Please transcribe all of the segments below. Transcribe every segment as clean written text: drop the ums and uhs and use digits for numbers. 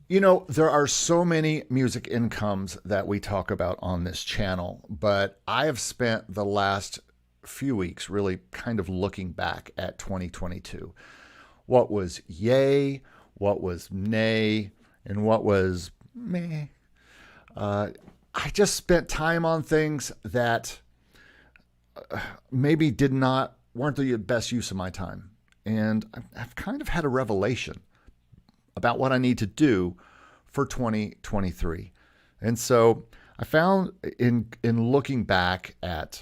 You know, there are so many music incomes that we talk about on this channel, but I have spent the last few weeks really kind of looking back at 2022. What was yay, what was nay, and what was meh. Uh, I just spent time on things that maybe did not weren't the best use of my time, and I've kind of had a revelation about what I need to do for 2023. And so I found in looking back at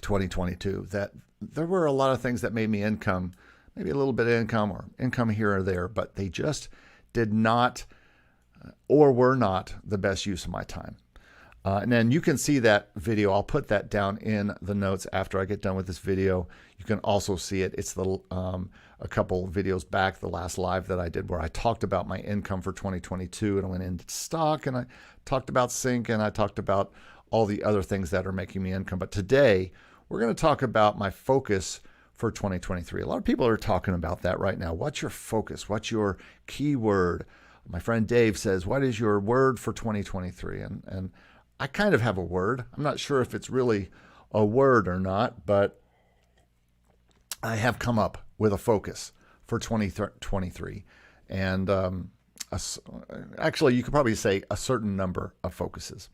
2022 that there were a lot of things that made me income, maybe a little bit of income or income here or there, but they just did not or were not the best use of my time. And then you can see that video. I'll put that down in the notes after I get done with this video. You can also see it. It's a couple videos back, the last live that I did where I talked about my income for 2022 and I went into stock and I talked about sync and I talked about all the other things that are making me income. But today we're going to talk about my focus for 2023. A lot of people are talking about that right now. What's your focus? What's your keyword? My friend Dave says, what is your word for 2023? And I kind of have a word. I'm not sure if it's really a word or not, but I have come up with a focus for 2023. And actually, you could probably say a certain number of focuses,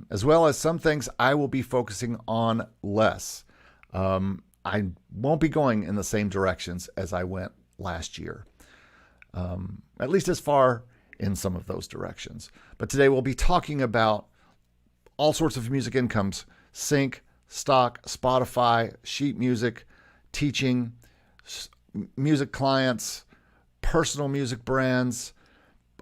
as well as some things I will be focusing on less. I won't be going in the same directions as I went last year, at least as far in some of those directions. But today we'll be talking about all sorts of music incomes: sync, stock, Spotify, sheet music, teaching, music clients, personal music brands,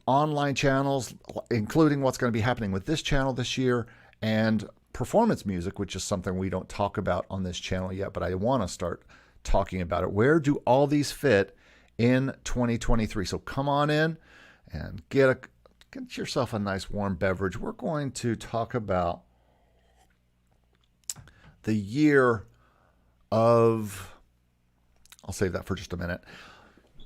online channels, including what's going to be happening with this channel this year, and performance music, which is something we don't talk about on this channel yet, but I want to start talking about it. Where do all these fit in 2023? So come on in and get yourself a nice warm beverage. We're going to talk about the year of, I'll save that for just a minute.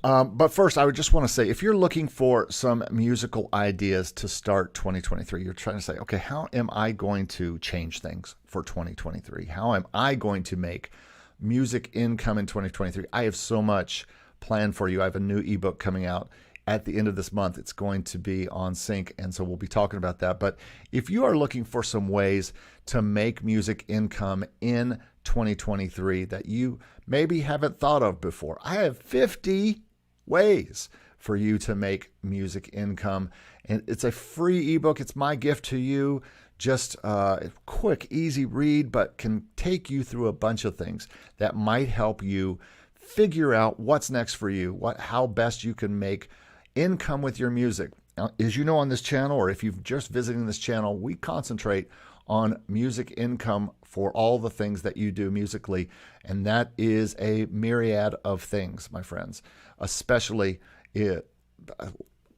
But first, I would just want to say, if you're looking for some musical ideas to start 2023, you're trying to say, okay, how am I going to change things for 2023? How am I going to make music income in 2023? I have so much planned for you. I have a new ebook coming out at the end of this month. It's going to be on sync, and so we'll be talking about that. But if you are looking for some ways to make music income in 2023 that you maybe haven't thought of before, I have 50 ways for you to make music income. And it's a free ebook. It's my gift to you. Just a quick, easy read, but can take you through a bunch of things that might help you figure out what's next for you, how best you can make income with your music. Now, as you know, on this channel, or if you've just visiting this channel, we concentrate on music income for all the things that you do musically. And that is a myriad of things, my friends. Especially,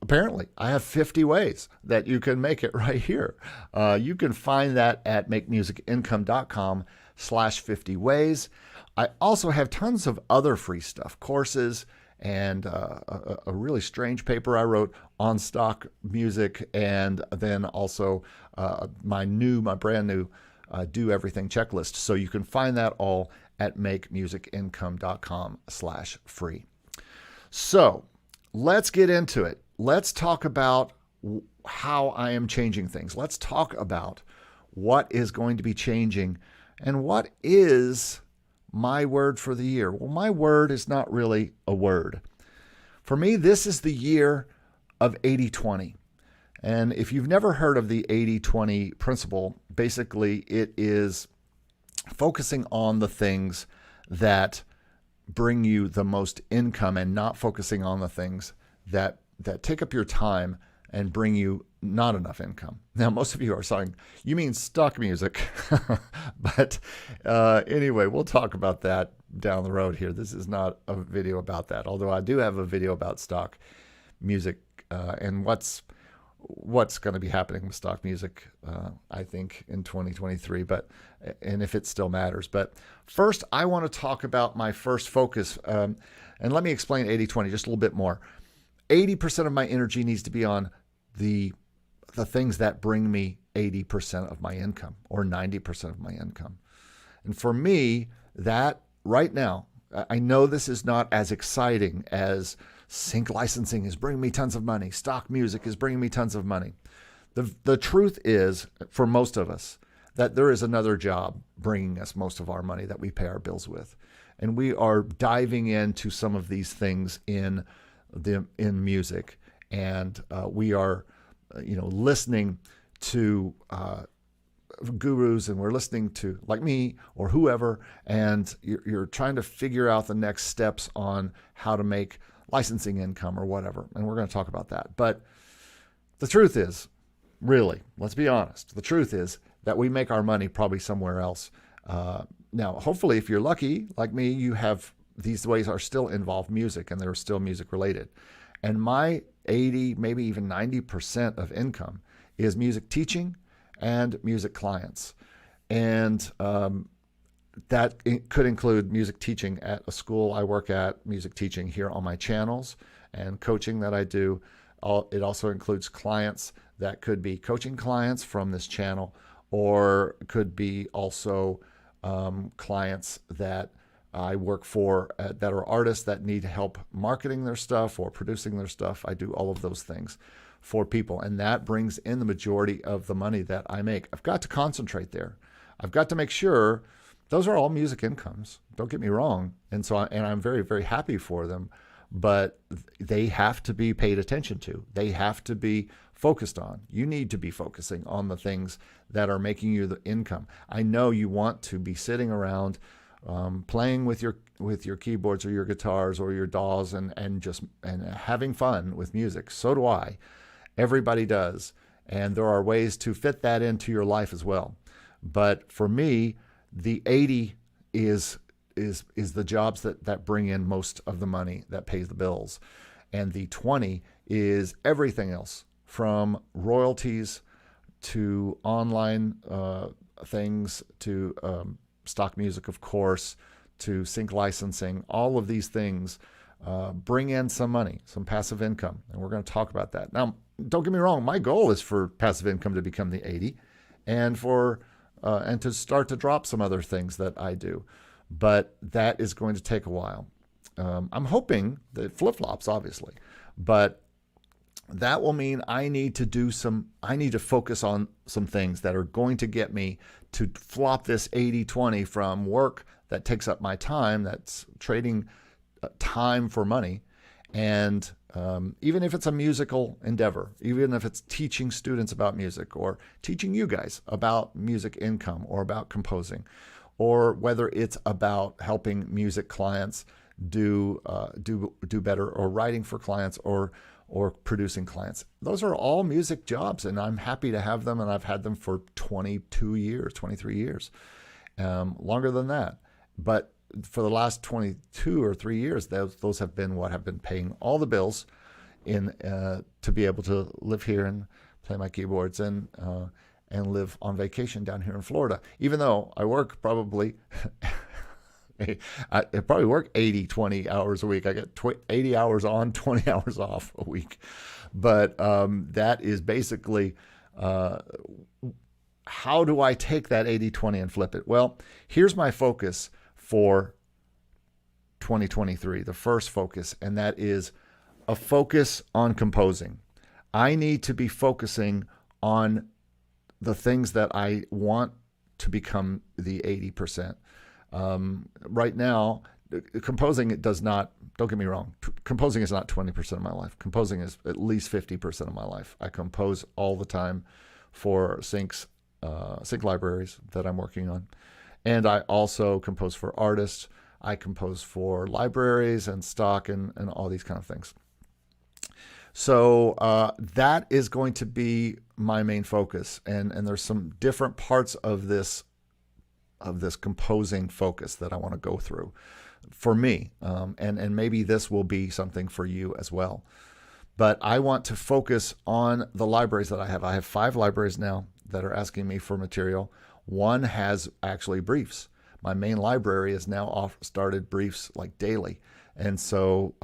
apparently, I have 50 ways that you can make it right here. You can find that at makemusicincome.com/50 ways. I also have tons of other free stuff, courses, and a really strange paper I wrote on stock music, and then also my brand new Do Everything checklist. So you can find that all at makemusicincome.com/free. So let's get into it. Let's talk about how I am changing things. Let's talk about what is going to be changing and what is my word for the year. Well, my word is not really a word. For me, this is the year of 80-20. And if you've never heard of the 80-20 principle, basically it is focusing on the things that bring you the most income and not focusing on the things that take up your time and bring you not enough income. Now, most of you are saying, you mean stock music. But anyway, we'll talk about that down the road here. This is not a video about that, although I do have a video about stock music and what's going to be happening with stock music, I think, in 2023, and if it still matters. But first, I want to talk about my first focus. And let me explain 80-20 just a little bit more. 80% of my energy needs to be on the things that bring me 80% of my income or 90% of my income. And for me, that right now, I know this is not as exciting as sync licensing is bringing me tons of money. Stock music is bringing me tons of money. The truth is, for most of us, that there is another job bringing us most of our money that we pay our bills with. And we are diving into some of these things in music. And we are, listening to gurus, and we're listening to like me or whoever, and you're trying to figure out the next steps on how to make licensing income or whatever. And we're going to talk about that. But the truth is, really, let's be honest. The truth is that we make our money probably somewhere else. Now, hopefully, if you're lucky, like me, you have these ways are still involve music and they're still music related. And my 80, maybe even 90% of income is music teaching and music clients. And that could include music teaching at a school I work at, music teaching here on my channels, and coaching that I do. It also includes clients that could be coaching clients from this channel, or could be also clients that I work for that are artists that need help marketing their stuff or producing their stuff. I do all of those things for people, and that brings in the majority of the money that I make. I've got to concentrate there. I've got to make sure those are all music incomes. Don't get me wrong. And I'm very, very happy for them, but they have to be paid attention to. They have to be focused on. You need to be focusing on the things that are making you the income. I know you want to be sitting around playing with your keyboards or your guitars or your DAWs and having fun with music. So do I. Everybody does. And there are ways to fit that into your life as well. But for me, the 80 is the jobs that bring in most of the money that pays the bills. And the 20 is everything else, from royalties to online things to stock music, of course, to sync licensing. All of these things bring in some money, some passive income. And we're going to talk about that. Now, don't get me wrong. My goal is for passive income to become the 80 and to start to drop some other things that I do. But that is going to take a while. I'm hoping that it flip-flops, obviously. But that will mean I need to focus on some things that are going to get me to flop this 80-20 from work that takes up my time, that's trading time for money. And even if it's a musical endeavor, even if it's teaching students about music or teaching you guys about music income or about composing, or whether it's about helping music clients do better, or writing for clients, or producing clients. Those are all music jobs, and I'm happy to have them, and I've had them for 22 years, 23 years, longer than that. But for the last 22 or 3 years, those have been what have been paying all the bills to be able to live here and play my keyboards and live on vacation down here in Florida. Even though I work probably I probably work 80-20 hours a week. I get 80 hours on, 20 hours off a week. But that is basically how do I take that 80-20 and flip it? Well, here's my focus for 2023, the first focus, and that is a focus on composing. I need to be focusing on the things that I want to become the 80%. Right now, composing, it does not, don't get me wrong, composing is not 20% of my life. Composing is at least 50% of my life. I compose all the time for sync libraries that I'm working on. And I also compose for artists. I compose for libraries and stock and all these kind of things. So that is going to be my main focus. And there's some different parts of this composing focus that I want to go through for me. And maybe this will be something for you as well. But I want to focus on the libraries that I have. I have 5 libraries now that are asking me for material. One has actually briefs. My main library is now started briefs like daily. And so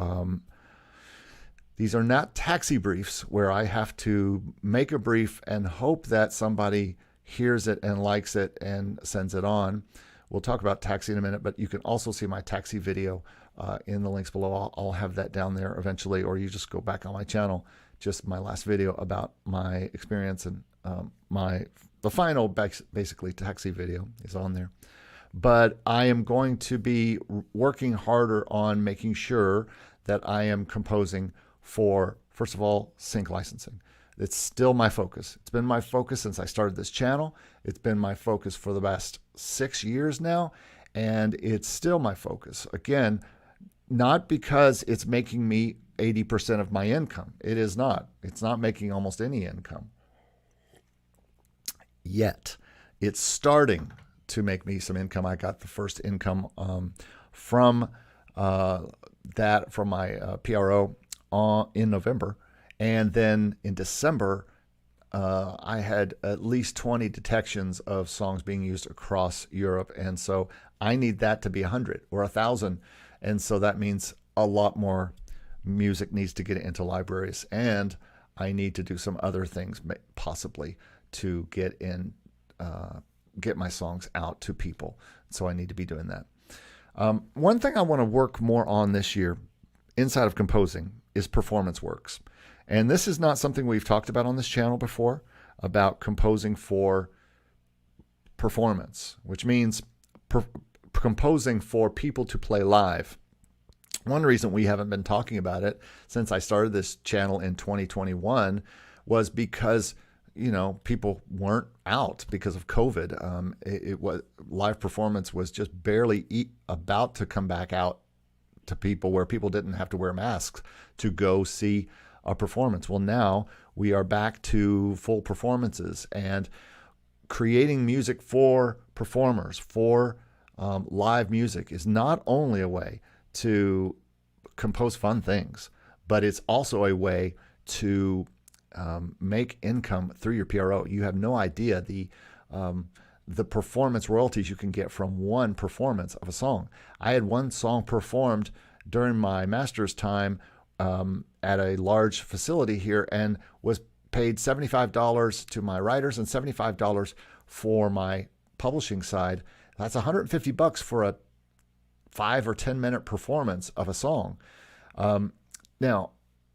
These are not taxi briefs where I have to make a brief and hope that somebody hears it and likes it and sends it on. We'll talk about taxi in a minute, but you can also see my taxi video in the links below. I'll have that down there eventually, or you just go back on my channel, just my last video about my experience, and the final basically taxi video is on there. But I am going to be working harder on making sure that I am composing for, first of all, sync licensing. It's still my focus. It's been my focus since I started this channel. It's been my focus for the past 6 years now, and it's still my focus. Again, not because it's making me 80% of my income. It is not. It's not making almost any income yet. It's starting to make me some income. I got the first income from my PRO in November. And then in December, I had at least 20 detections of songs being used across Europe. And so I need that to be 100 or 1,000. And so that means a lot more music needs to get into libraries. And I need to do some other things possibly to get my songs out to people. So I need to be doing that. One thing I want to work more on this year inside of composing is performance works. And this is not something we've talked about on this channel before, about composing for performance, which means composing for people to play live. One reason we haven't been talking about it since I started this channel in 2021 was because, people weren't out because of COVID. It was live performance was just barely about to come back out to people, where people didn't have to wear masks to go see a performance. Well, now we are back to full performances, and creating music for performers, for live music, is not only a way to compose fun things, but it's also a way to make income through your PRO. You have no idea the performance royalties you can get from one performance of a song. I had one song performed during my master's time at a large facility here, and was paid $75 to my writers and $75 for my publishing side. That's $150 for a 5 or 10 minute performance of a song. Now,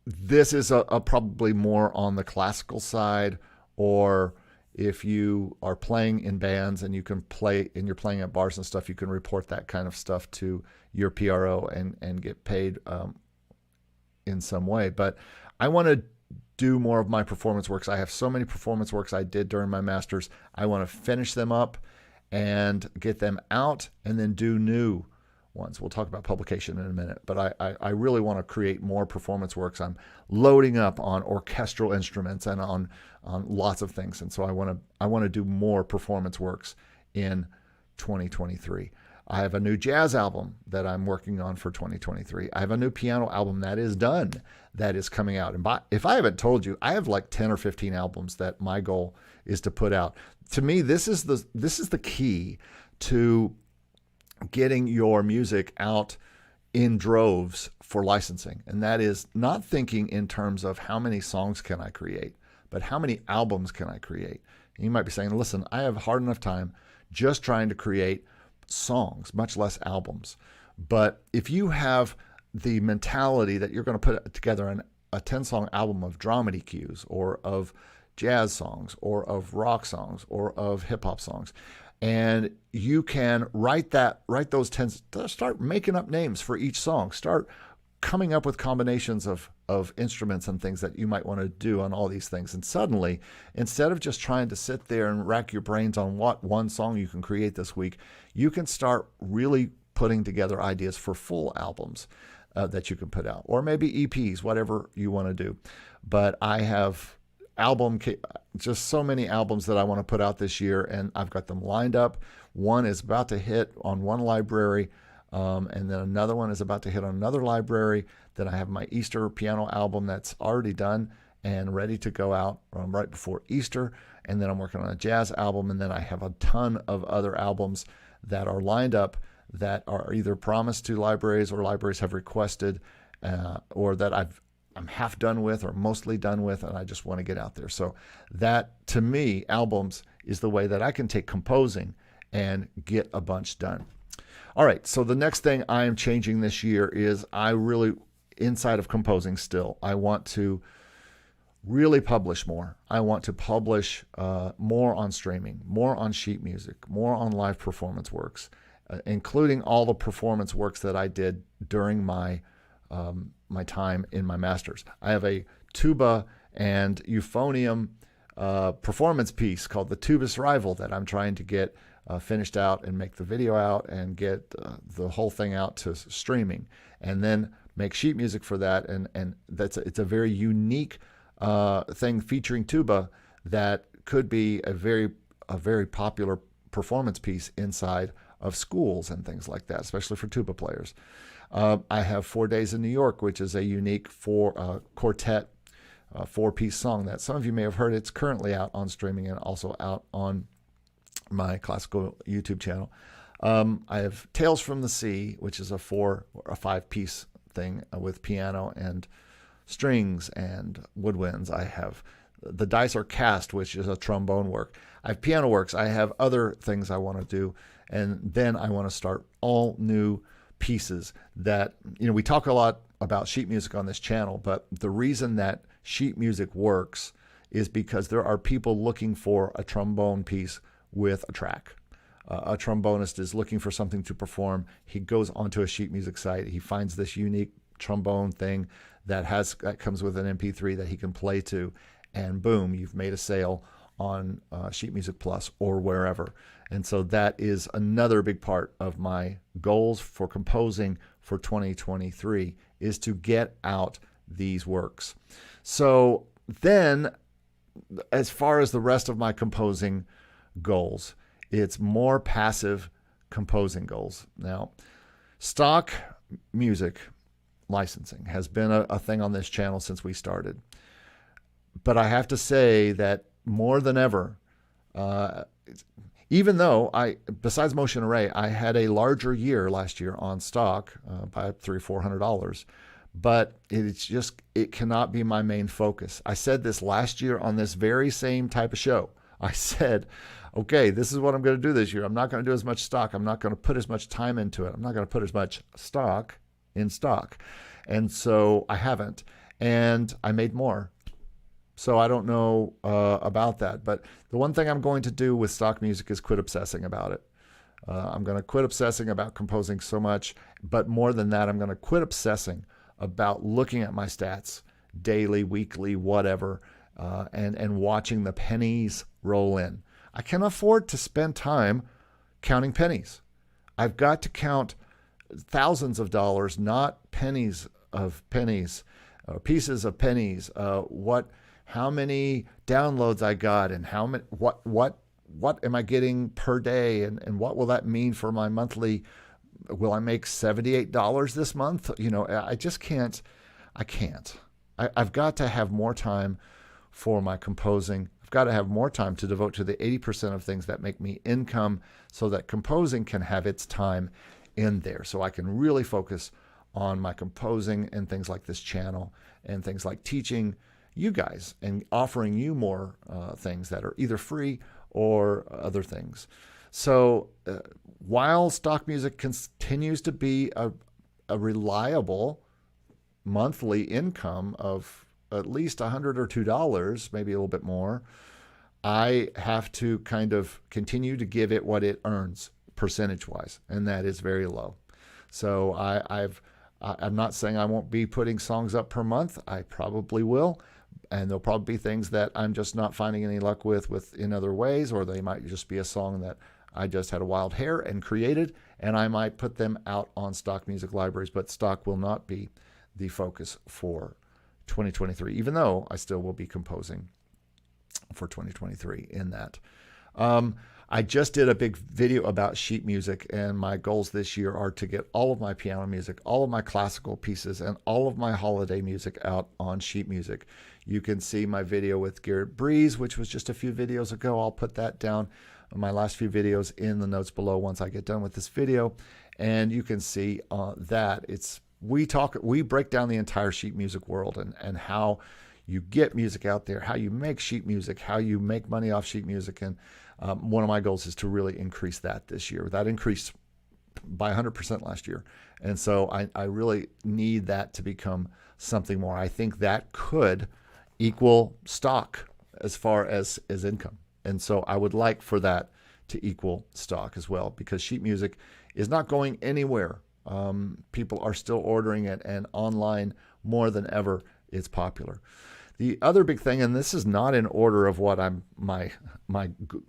this is a probably more on the classical side, or if you are playing in bands and you can play and you're playing at bars and stuff, you can report that kind of stuff to your PRO and get paid in some way. But I want to do more of my performance works. I have so many performance works I did during my master's. I want to finish them up and get them out, and then do new ones. We'll talk about publication in a minute, but I really want to create more performance works. I'm loading up on orchestral instruments and on lots of things, and so I want to do more performance works in 2023. I have a new jazz album that I'm working on for 2023. I have a new piano album that is done, that is coming out. And if I haven't told you, I have like 10 or 15 albums that my goal is to put out. To me, this is the key to getting your music out in droves for licensing. And that is not thinking in terms of how many songs can I create, but how many albums can I create? And you might be saying, listen, I have hard enough time just trying to create songs, much less albums. But if you have the mentality that you're going to put together a 10-song album of dramedy cues, or of jazz songs, or of rock songs, or of hip-hop songs, and you can write those 10, start making up names for each song, start coming up with combinations of instruments and things that you might want to do on all these things. And suddenly, instead of just trying to sit there and rack your brains on what one song you can create this week, you can start really putting together ideas for full albums that you can put out, or maybe EPs, whatever you want to do. But I have just so many albums that I want to put out this year, and I've got them lined up. One is about to hit on one library, and then another one is about to hit on another library. Then I have my Easter piano album that's already done and ready to go out right before Easter. And then I'm working on a jazz album, and then I have a ton of other albums that are lined up that are either promised to libraries or libraries have requested, or that I'm half done with or mostly done with, and I just want to get out there. So that, to me, albums is the way that I can take composing and get a bunch done. All right, so the next thing I am changing this year is I really, inside of composing still, I want to really publish more. I want to publish more on streaming, more on sheet music, more on live performance works, including all the performance works that I did during my my time in my master's. I have a tuba and euphonium performance piece called the Tubist Rival that I'm trying to get finished out and make the video out and get the whole thing out to streaming, and then make sheet music for that. And it's a very unique thing featuring tuba that could be a very popular performance piece inside of schools and things like that, especially for tuba players. I have 4 Days in New York, which is a unique quartet, 4-piece song that some of you may have heard. It's currently out on streaming and also out on my classical YouTube channel. I have Tales from the Sea, which is a 5-piece thing with piano and strings and woodwinds. I have The Dice Are Cast, which is a trombone work. I have piano works. I have other things I want to do. And then I want to start all new pieces that, we talk a lot about sheet music on this channel, but the reason that sheet music works is because there are people looking for a trombone piece with a track. A trombonist is looking for something to perform. He goes onto a sheet music site. He finds this unique trombone thing that comes with an MP3 that he can play to, and boom, you've made a sale on Sheet Music Plus or wherever. And so that is another big part of my goals for composing for 2023, is to get out these works. So then, as far as the rest of my composing goals, it's more passive composing goals. Now, stock music licensing has been a thing on this channel since we started. But I have to say that more than ever, even though besides Motion Array, I had a larger year last year on stock by $300-400, but it cannot be my main focus. I said this last year on this very same type of show. I said, okay, this is what I'm going to do this year. I'm not going to do as much stock. I'm not going to put as much time into it. I'm not going to put as much stock in stock. And so I haven't. And I made more. So I don't know about that. But the one thing I'm going to do with stock music is quit obsessing about it. I'm going to quit obsessing about composing so much. But more than that, I'm going to quit obsessing about looking at my stats daily, weekly, whatever, and watching the pennies roll in. I can afford to spend time counting pennies. I've got to count thousands of dollars, not pennies of pennies, pieces of pennies. How many downloads I got, and how many, what am I getting per day, and what will that mean for my monthly? Will I make $78 this month? I just can't. I can't. I've got to have more time for my composing. I've got to have more time to devote to the 80% of things that make me income, so that composing can have its time in there, so I can really focus on my composing and things like this channel and things like teaching you guys and offering you more things that are either free or other things. So while stock music continues to be a reliable monthly income of at least $100 or $2, maybe a little bit more, I have to kind of continue to give it what it earns percentage-wise, and that is very low. So I'm not saying I won't be putting songs up per month. I probably will. And there'll probably be things that I'm just not finding any luck with in other ways, or they might just be a song that I just had a wild hair and created, and I might put them out on stock music libraries, but stock will not be the focus for 2023, even though I still will be composing for 2023 in that. I just did a big video about sheet music, and my goals this year are to get all of my piano music, all of my classical pieces, and all of my holiday music out on sheet music. You can see my video with Garrett Breeze, which was just a few videos ago. I'll put that down, my last few videos, in the notes below once I get done with this video. And you can see that it's we break down the entire sheet music world and how you get music out there, how you make sheet music, how you make money off sheet music. And one of my goals is to really increase that this year. That increased by 100% last year. And so I really need that to become something more. I think that could equal stock as far as income. And so I would like for that to equal stock as well, because sheet music is not going anywhere. People are still ordering it, and online more than ever, it's popular. The other big thing, and this is not in order of what my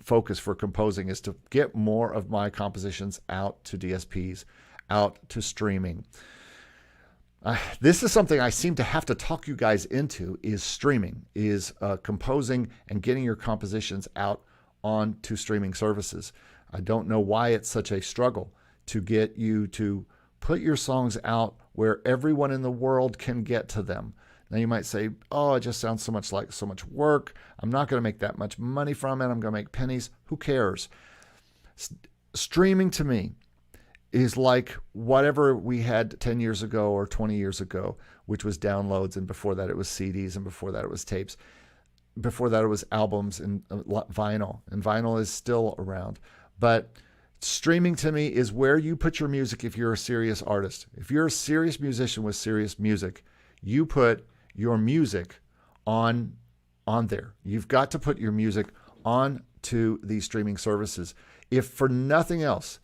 focus for composing, is to get more of my compositions out to DSPs, out to streaming. This is something I seem to have to talk you guys into, is streaming, is composing and getting your compositions out onto streaming services. I don't know why it's such a struggle to get you to put your songs out where everyone in the world can get to them. Now you might say, oh, it just sounds so much work. I'm not going to make that much money from it. I'm going to make pennies. Who cares? Streaming to me is like whatever we had 10 years ago or 20 years ago, which was downloads. And before that, it was CDs. And before that, it was tapes. Before that, it was albums and vinyl. And vinyl is still around. But streaming to me is where you put your music if you're a serious artist. If you're a serious musician with serious music, you put your music on there. You've got to put your music on to these streaming services. If for nothing else,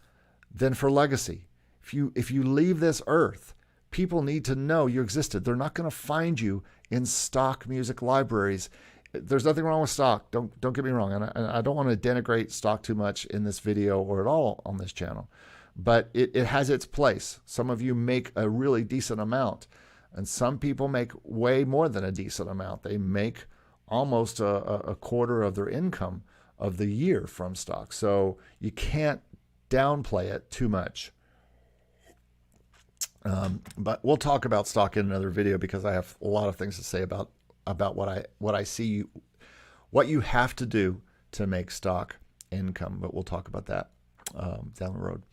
then for legacy. If you leave this earth, people need to know you existed. They're not going to find you in stock music libraries. There's nothing wrong with stock. Don't get me wrong. And I don't want to denigrate stock too much in this video or at all on this channel, but it has its place. Some of you make a really decent amount, and some people make way more than a decent amount. They make almost a quarter of their income of the year from stock. So you can't downplay it too much. But we'll talk about stock in another video, because I have a lot of things to say about what I see what you have to do to make stock income. But we'll talk about that down the road.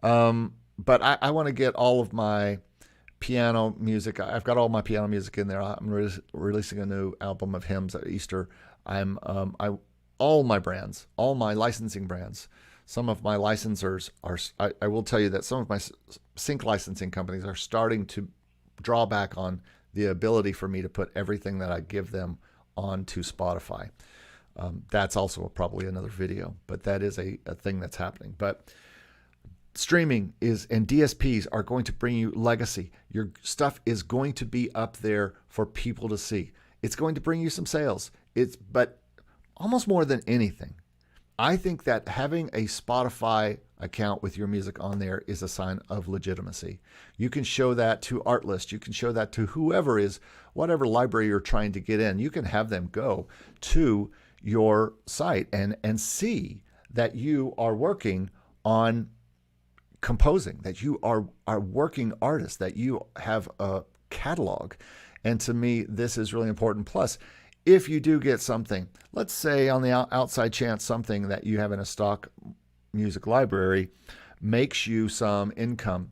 But I want to get all of my piano music. I've got all my piano music in there. I'm releasing a new album of hymns at Easter. All my brands, all my licensing brands. Some of my licensors are, I will tell you that some of my sync licensing companies are starting to draw back on the ability for me to put everything that I give them onto Spotify. That's also probably another video, but that is a thing that's happening. But streaming and DSPs are going to bring you legacy. Your stuff is going to be up there for people to see. It's going to bring you some sales. But almost more than anything, I think that having a Spotify account with your music on there is a sign of legitimacy. You can show that to Artlist. You can show that to whoever is, whatever library you're trying to get in. You can have them go to your site and see that you are working on composing, that you are working artists, that you have a catalog. And to me, this is really important. Plus, if you do get something, let's say on the outside chance, something that you have in a stock music library makes you some income,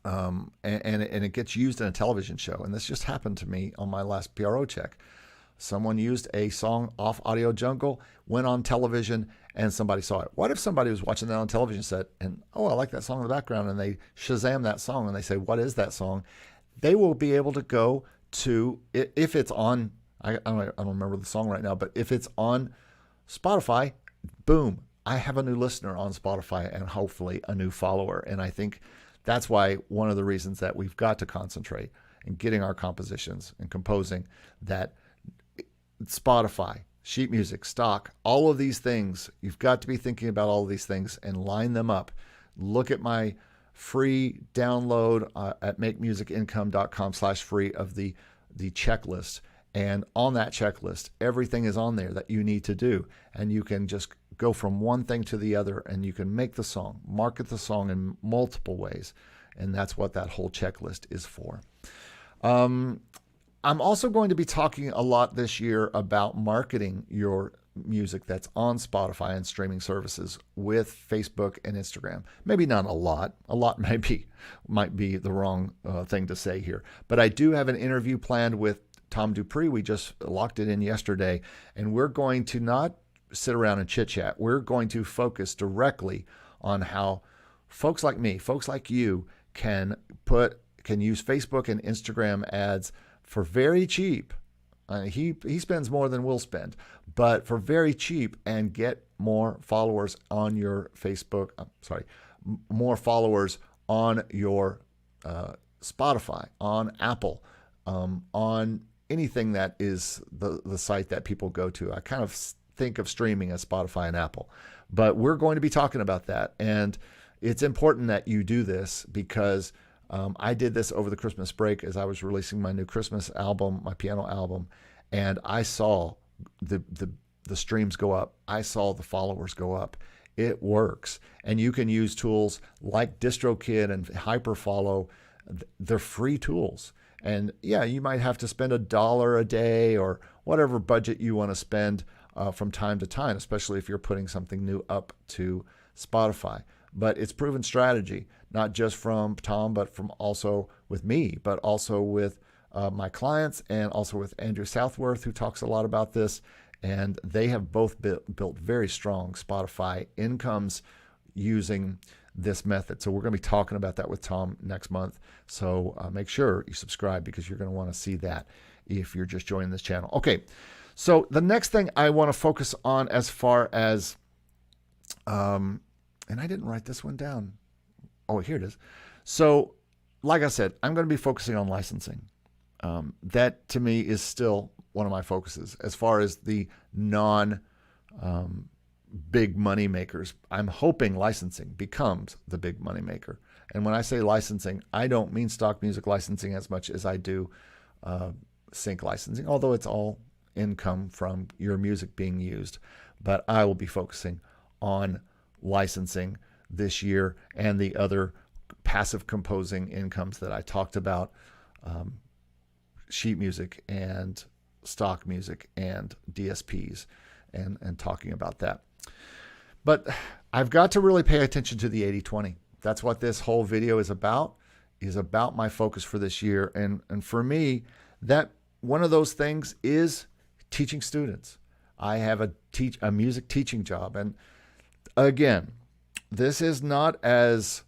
and it gets used in a television show. And this just happened to me on my last PRO check. Someone used a song off Audio Jungle, went on television, and somebody saw it. What if somebody was watching that on television set and, oh, I like that song in the background, and they Shazam that song and they say, what is that song? They will be able to go to, if it's on, I don't remember the song right now, but if it's on Spotify, boom, I have a new listener on Spotify and hopefully a new follower. And I think that's why one of the reasons that we've got to concentrate in getting our compositions and composing, that Spotify, sheet music, stock, all of these things, you've got to be thinking about all of these things and line them up. Look at my free download at makemusicincome.com/free of the checklist. And on that checklist, everything is on there that you need to do. And you can just go from one thing to the other, and you can make the song, market the song in multiple ways. And that's what that whole checklist is for. I'm also going to be talking a lot this year about marketing your music that's on Spotify and streaming services with Facebook and Instagram. Maybe not a lot. A lot might be the wrong thing to say here. But I do have an interview planned with Tom Dupree. We just locked it in yesterday, and we're going to not sit around and chit chat. We're going to focus directly on how folks like me, folks like you, can use Facebook and Instagram ads for very cheap. He spends more than we'll spend, but for very cheap, and get more followers on your Facebook. More followers on your Spotify, on Apple, on anything that is the site that people go to. I kind of think of streaming as Spotify and Apple, but we're going to be talking about that. And it's important that you do this because I did this over the Christmas break as I was releasing my new Christmas album, my piano album, and I saw the streams go up. I saw the followers go up. It works. And you can use tools like DistroKid and Hyperfollow. They're free tools. And yeah, you might have to spend $1 a day or whatever budget you want to spend from time to time, especially if you're putting something new up to Spotify. But it's proven strategy, not just from Tom, but from also with me, but also with my clients, and also with Andrew Southworth, who talks a lot about this. And they have both built very strong Spotify incomes using this method. So we're going to be talking about that with Tom next month. So make sure you subscribe, because you're going to want to see that if you're just joining this channel. Okay, so the next thing I want to focus on, as far as and I didn't write this one down. Oh, here it is. So, like I said, I'm going to be focusing on licensing. That, to me, is still one of my focuses as far as the big money makers. I'm hoping licensing becomes the big money maker. And when I say licensing, I don't mean stock music licensing as much as I do sync licensing, although it's all income from your music being used. But I will be focusing on licensing this year, and the other passive composing incomes that I talked about, sheet music and stock music and DSPs, and talking about that. But I've got to really pay attention to the 80-20. That's what this whole video is about my focus for this year. And for me, that one of those things is teaching students. I have a music teaching job, and again, this is not as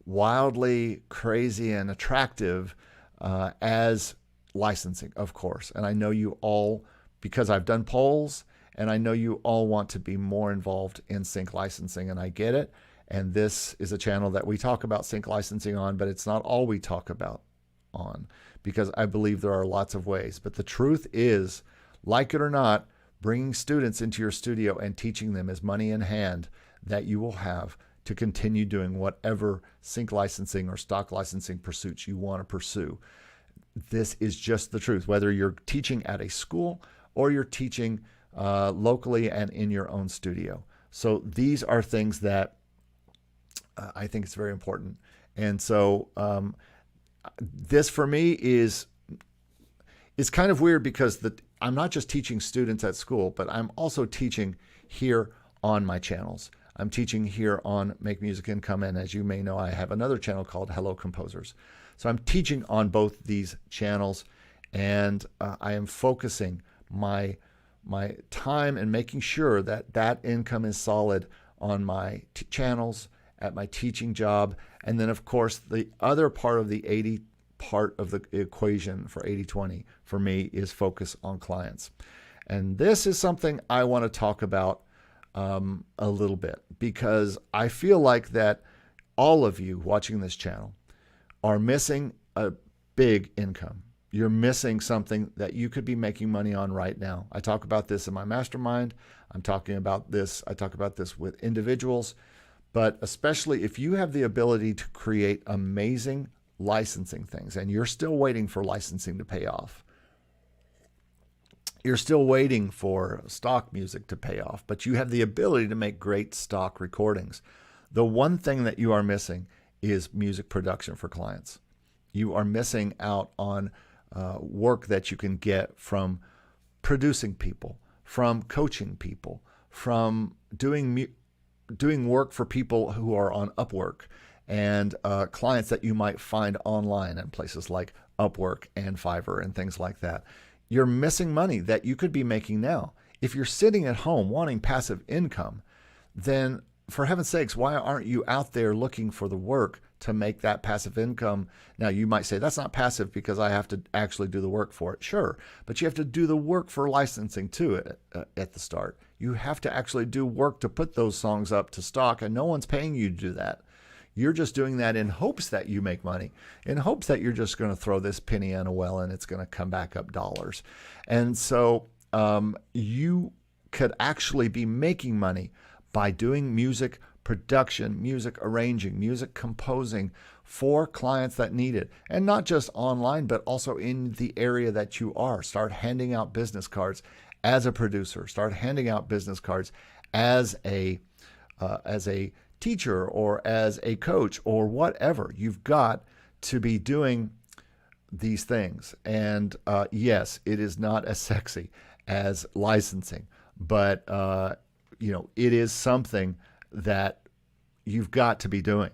wildly crazy and attractive as licensing, of course. And I know you all, because I've done polls, and I know you all want to be more involved in sync licensing, and I get it. And this is a channel that we talk about sync licensing on, but it's not all we talk about on, because I believe there are lots of ways. But the truth is, like it or not, bringing students into your studio and teaching them is money in hand that you will have to continue doing whatever sync licensing or stock licensing pursuits you want to pursue. This is just the truth, whether you're teaching at a school or you're teaching locally and in your own studio. So these are things that I think it's very important. And so this for me is kind of weird, because I'm not just teaching students at school, but I'm also teaching here on my channels. I'm teaching here on Make Music Income, and as you may know, I have another channel called Hello Composers. So I'm teaching on both these channels, and I am focusing my time and making sure that that income is solid on my channels, at my teaching job, and then of course the other part of the 80 part of the equation for 80-20 for me is focus on clients. And this is something I want to talk about a little bit, because I feel like that all of you watching this channel are missing a big income. You're missing something that you could be making money on right now. I talk about this in my mastermind. I talk about this with individuals, but especially if you have the ability to create amazing licensing things and you're still waiting for licensing to pay off. You're still waiting for stock music to pay off, but you have the ability to make great stock recordings. The one thing that you are missing is music production for clients. You are missing out on work that you can get from producing people, from coaching people, from doing work for people who are on Upwork, and clients that you might find online in places like Upwork and Fiverr and things like that. You're missing money that you could be making now. If you're sitting at home wanting passive income, then for heaven's sakes, why aren't you out there looking for the work to make that passive income? Now, you might say, that's not passive because I have to actually do the work for it. Sure, but you have to do the work for licensing too at the start. You have to actually do work to put those songs up to stock, and no one's paying you to do that. You're just doing that in hopes that you make money, in hopes that you're just going to throw this penny in a well and it's going to come back up dollars. And so you could actually be making money by doing music production, music arranging, music composing for clients that need it. And not just online, but also in the area that you are. Start handing out business cards as a producer. Start handing out business cards as a teacher or as a coach or whatever. You've got to be doing these things. And yes, it is not as sexy as licensing, but it is something that you've got to be doing.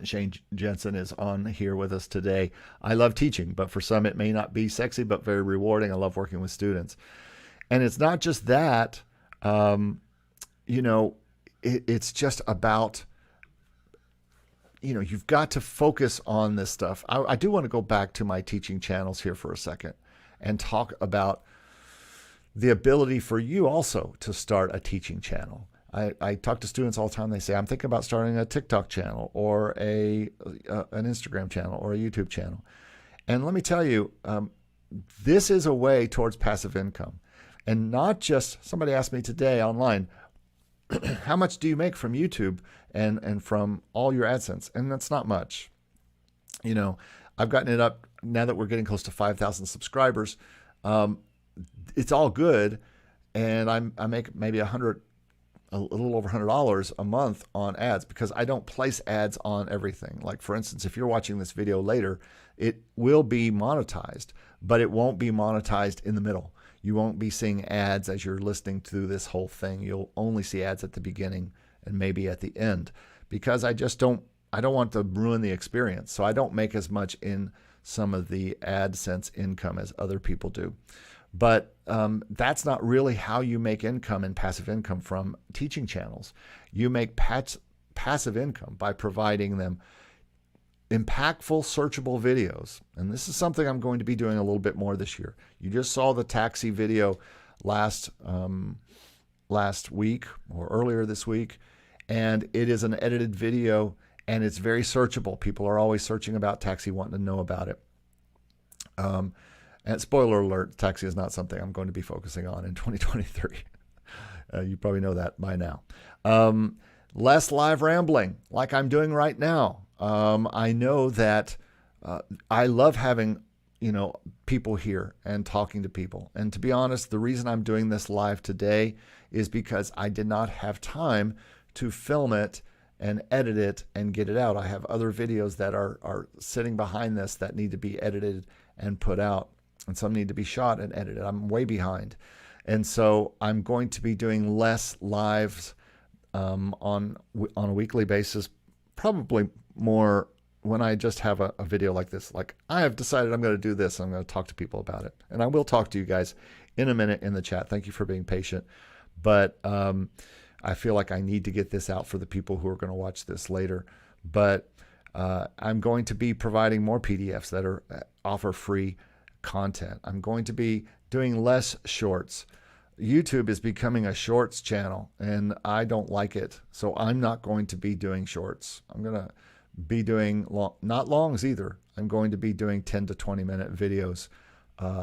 Shane Jensen is on here with us today. I love teaching, but for some it may not be sexy, but very rewarding. I love working with students. And it's not just that, it's just about, you've got to focus on this stuff. I do want to go back to my teaching channels here for a second and talk about the ability for you also to start a teaching channel. I talk to students all the time. They say, I'm thinking about starting a TikTok channel or an Instagram channel or a YouTube channel. And let me tell you, this is a way towards passive income. And not just, somebody asked me today online, how much do you make from YouTube and from all your AdSense? And that's not much. I've gotten it up now that we're getting close to 5,000 subscribers. It's all good. And I make maybe a little over $100 a month on ads because I don't place ads on everything. Like, for instance, if you're watching this video later, it will be monetized, but it won't be monetized in the middle. You won't be seeing ads as you're listening to this whole thing. You'll only see ads at the beginning and maybe at the end, because I don't want to ruin the experience. So I don't make as much in some of the AdSense income as other people do. But that's not really how you make income and passive income from teaching channels. You make passive income by providing them impactful, searchable videos. And this is something I'm going to be doing a little bit more this year. You just saw the taxi video last week or earlier this week, and it is an edited video, and it's very searchable. People are always searching about taxi, wanting to know about it. And spoiler alert, taxi is not something I'm going to be focusing on in 2023. You probably know that by now. Less live rambling like I'm doing right now. I know that I love having, people here and talking to people. And to be honest, the reason I'm doing this live today is because I did not have time to film it and edit it and get it out. I have other videos that are sitting behind this that need to be edited and put out. And some need to be shot and edited. I'm way behind. And so I'm going to be doing less lives on a weekly basis, probably more when I just have a video like this. Like, I have decided I'm going to do this. I'm going to talk to people about it. And I will talk to you guys in a minute in the chat. Thank you for being patient. But I feel like I need to get this out for the people who are going to watch this later. But I'm going to be providing more PDFs that offer free content. I'm going to be doing less shorts. YouTube is becoming a shorts channel, and I don't like it. So I'm not going to be doing shorts. I'm going to be doing not longs either. I'm going to be doing 10 to 20 minute videos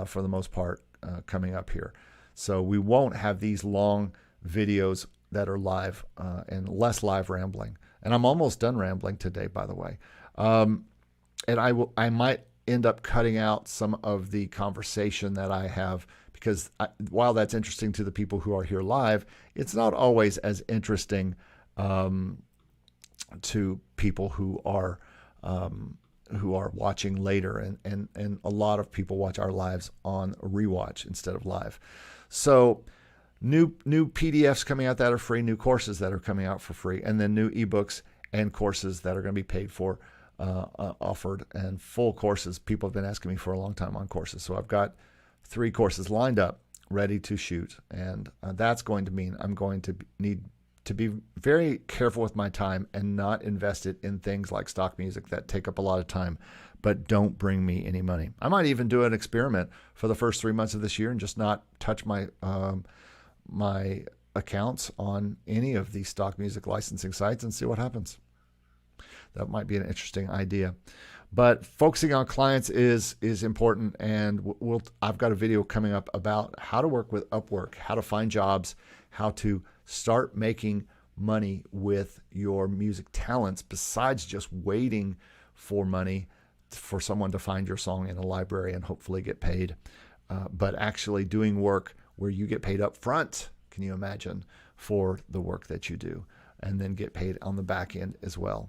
for the most part coming up here. So we won't have these long videos that are live and less live rambling. And I'm almost done rambling today, by the way. And I might end up cutting out some of the conversation that I have, because while that's interesting to the people who are here live, it's not always as interesting to people who are who are watching later, and a lot of people watch our lives on rewatch instead of live. So new PDFs coming out that are free, new courses that are coming out for free, and then new ebooks and courses that are going to be paid for, offered, and full courses. People have been asking me for a long time on courses. So I've got 3 courses lined up, ready to shoot. And that's going to mean I'm going to need to be very careful with my time and not invest it in things like stock music that take up a lot of time, but don't bring me any money. I might even do an experiment for the first 3 months of this year and just not touch my my accounts on any of these stock music licensing sites and see what happens. That might be an interesting idea. But focusing on clients is important, and I've got a video coming up about how to work with Upwork, how to find jobs, how to start making money with your music talents besides just waiting for money for someone to find your song in a library and hopefully get paid, but actually doing work where you get paid up front. Can you imagine, for the work that you do, and then get paid on the back end as well?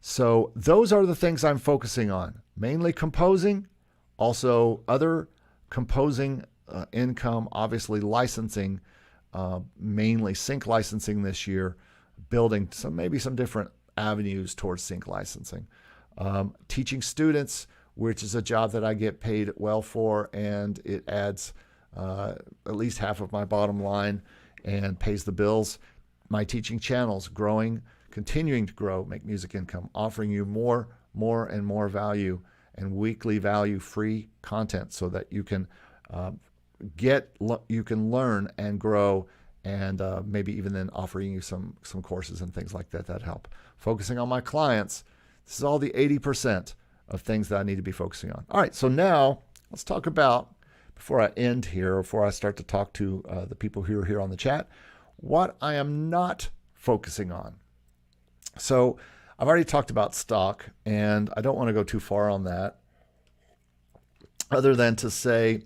So those are the things I'm focusing on, mainly composing, also other composing income, obviously licensing, mainly sync licensing this year, building maybe some different avenues towards sync licensing, teaching students, which is a job that I get paid well for, and it adds at least half of my bottom line and pays the bills. My teaching channels growing, continuing to grow, make music income, offering you more and more value and weekly value free content so that you can you can learn and grow, and maybe even then offering you some courses and things like that help. Focusing on my clients, this is all the 80% of things that I need to be focusing on. All right, so now let's talk about, before I end here, before I start to talk to the people who are here on the chat, what I am not focusing on. So I've already talked about stock, and I don't want to go too far on that, other than to say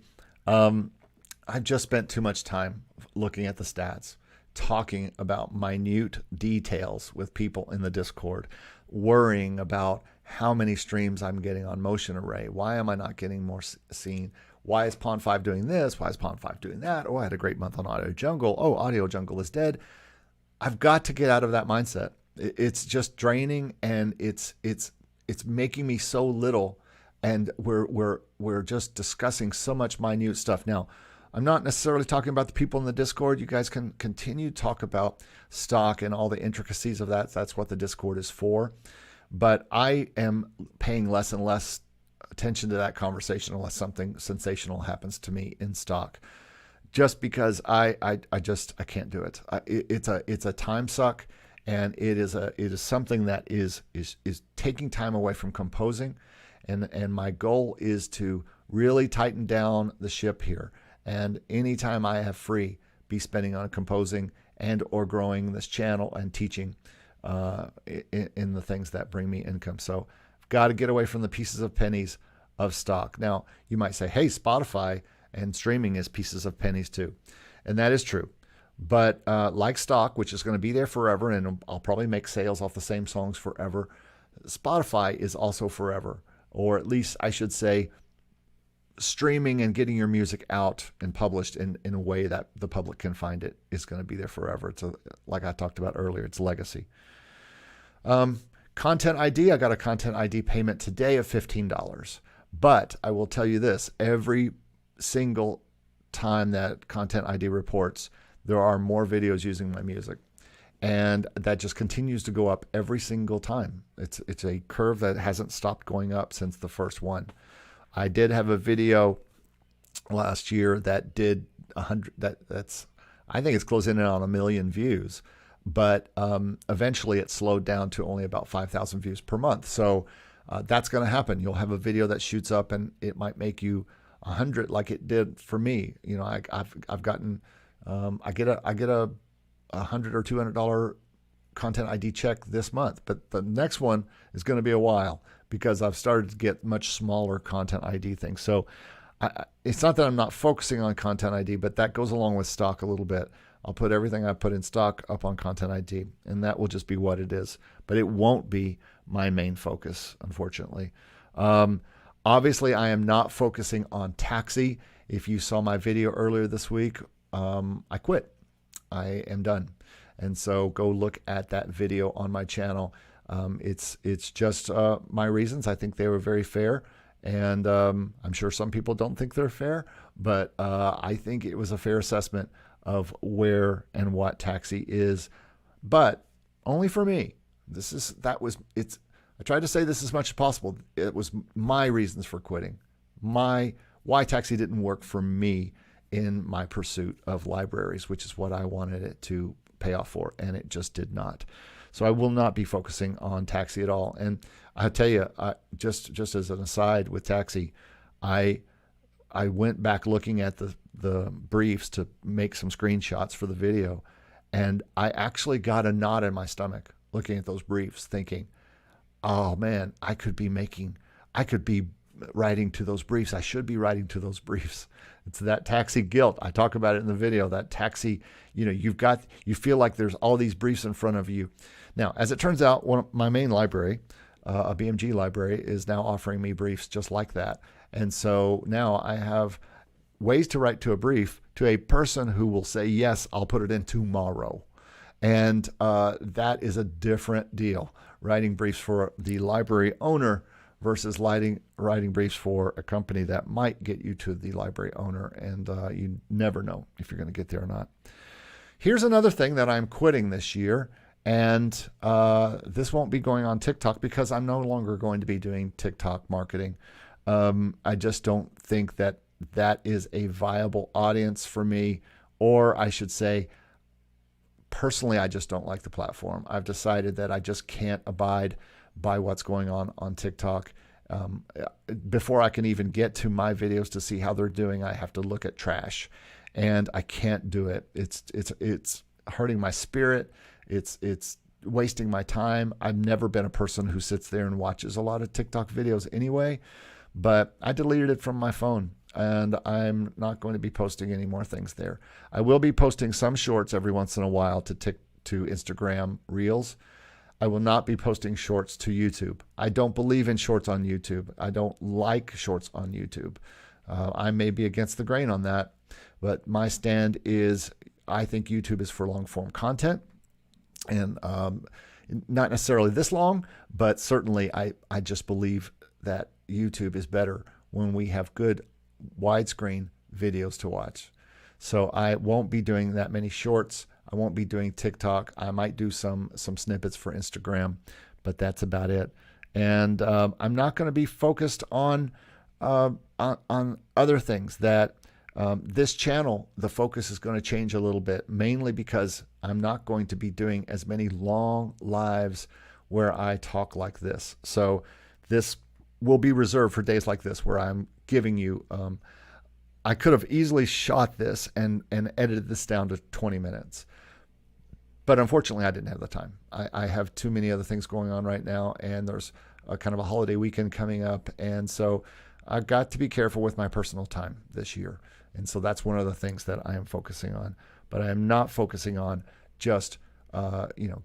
I've just spent too much time looking at the stats, talking about minute details with people in the Discord, worrying about how many streams I'm getting on Motion Array. Why am I not getting more seen? Why is Pond5 doing this? Why is Pond5 doing that? Oh, I had a great month on Audio Jungle. Oh, Audio Jungle is dead. I've got to get out of that mindset. It's just draining, and it's making me so little, and we're just discussing so much minute stuff. Now, I'm not necessarily talking about the people in the Discord. You guys can continue to talk about stock and all the intricacies of that. That's what the Discord is for. But I am paying less and less attention to that conversation unless something sensational happens to me in stock, just because I can't do it. It's a time suck, and it is something that is taking time away from composing, and my goal is to really tighten down the ship here, and anytime I have free, be spending on composing and or growing this channel and teaching in the things that bring me income. So I've got to get away from the pieces of pennies of stock. Now, you might say, hey, Spotify and streaming is pieces of pennies too. And that is true. But like stock, which is going to be there forever, and I'll probably make sales off the same songs forever, Spotify is also forever. Or at least I should say, streaming and getting your music out and published in a way that the public can find it is going to be there forever. It's like I talked about earlier, it's legacy. Content ID, I got a Content ID payment today of $15. But I will tell you this, every single time that Content ID reports, there are more videos using my music. And that just continues to go up every single time. It's a curve that hasn't stopped going up since the first one. I did have a video last year that did 100. That's I think it's closing in on 1 million views, but eventually it slowed down to only about 5,000 views per month. So that's going to happen. You'll have a video that shoots up, and it might make you 100, like it did for me. You know, I've gotten I get a $100 or $200 Content ID check this month, but the next one is going to be a while because I've started to get much smaller Content ID things. So it's not that I'm not focusing on Content ID, but that goes along with stock a little bit. I'll put everything I put in stock up on Content ID, and that will just be what it is. But it won't be my main focus, unfortunately. Obviously, I am not focusing on Taxi. If you saw my video earlier this week, I quit. I am done. And so go look at that video on my channel. It's just my reasons. I think they were very fair. And I'm sure some people don't think they're fair, but I think it was a fair assessment of where and what Taxi is, but only for me. I tried to say this as much as possible. It was my reasons for quitting, why Taxi didn't work for me in my pursuit of libraries, which is what I wanted it to pay off for, and it just did not. So I will not be focusing on Taxi at all. And I'll tell you, just as an aside with Taxi, I went back looking at the briefs to make some screenshots for the video, and I actually got a knot in my stomach looking at those briefs, thinking, oh man, I could be writing to those briefs. I should be writing to those briefs. It's that Taxi guilt. I talk about it in the video, that Taxi, you feel like there's all these briefs in front of you. Now, as it turns out, my main library, a BMG library, is now offering me briefs just like that. And so now I have ways to write to a brief to a person who will say, yes, I'll put it in tomorrow. And that is a different deal. Writing briefs for the library owner versus writing briefs for a company that might get you to the library owner, and you never know if you're going to get there or not. Here's another thing that I'm quitting this year, and this won't be going on TikTok because I'm no longer going to be doing TikTok marketing. I just don't think that is a viable audience for me, or I should say, personally, I just don't like the platform. I've decided that I just can't abide by what's going on TikTok. Before I can even get to my videos to see how they're doing, I have to look at trash, and I can't do it. It's hurting my spirit. It's wasting my time. I've never been a person who sits there and watches a lot of TikTok videos anyway, but I deleted it from my phone, and I'm not going to be posting any more things there. I will be posting some shorts every once in a while to Instagram Reels. I will not be posting shorts to YouTube. I don't believe in shorts on YouTube. I don't like shorts on YouTube. I may be against the grain on that, but my stand is I think YouTube is for long form content, and not necessarily this long, but certainly I just believe that YouTube is better when we have good widescreen videos to watch. So I won't be doing that many shorts. I won't be doing TikTok. I might do some snippets for Instagram, but that's about it. And I'm not going to be focused on other things. That this channel, the focus is going to change a little bit, mainly because I'm not going to be doing as many long lives where I talk like this. So this will be reserved for days like this, where I'm giving you. I could have easily shot this and edited this down to 20 minutes. But unfortunately, I didn't have the time. I have too many other things going on right now, and there's a kind of a holiday weekend coming up. And so I've got to be careful with my personal time this year. And so that's one of the things that I am focusing on. But I am not focusing on just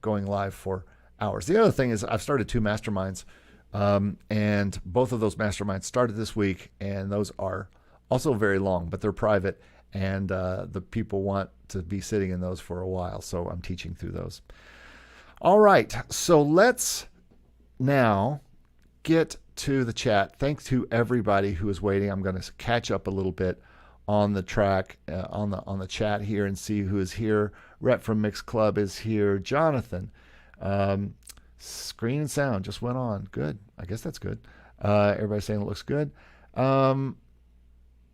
going live for hours. The other thing is I've started 2 masterminds, and both of those masterminds started this week, and those are also very long, but they're private, and the people want to be sitting in those for a while, so I'm teaching through those. All right, so let's now get to the chat. Thanks to everybody who is waiting. I'm going to catch up a little bit on the track, on the chat here, and see who is here. Rhett from Mixed Club is here. Jonathan, screen and sound just went on. Good. I guess that's good. Everybody's saying it looks good.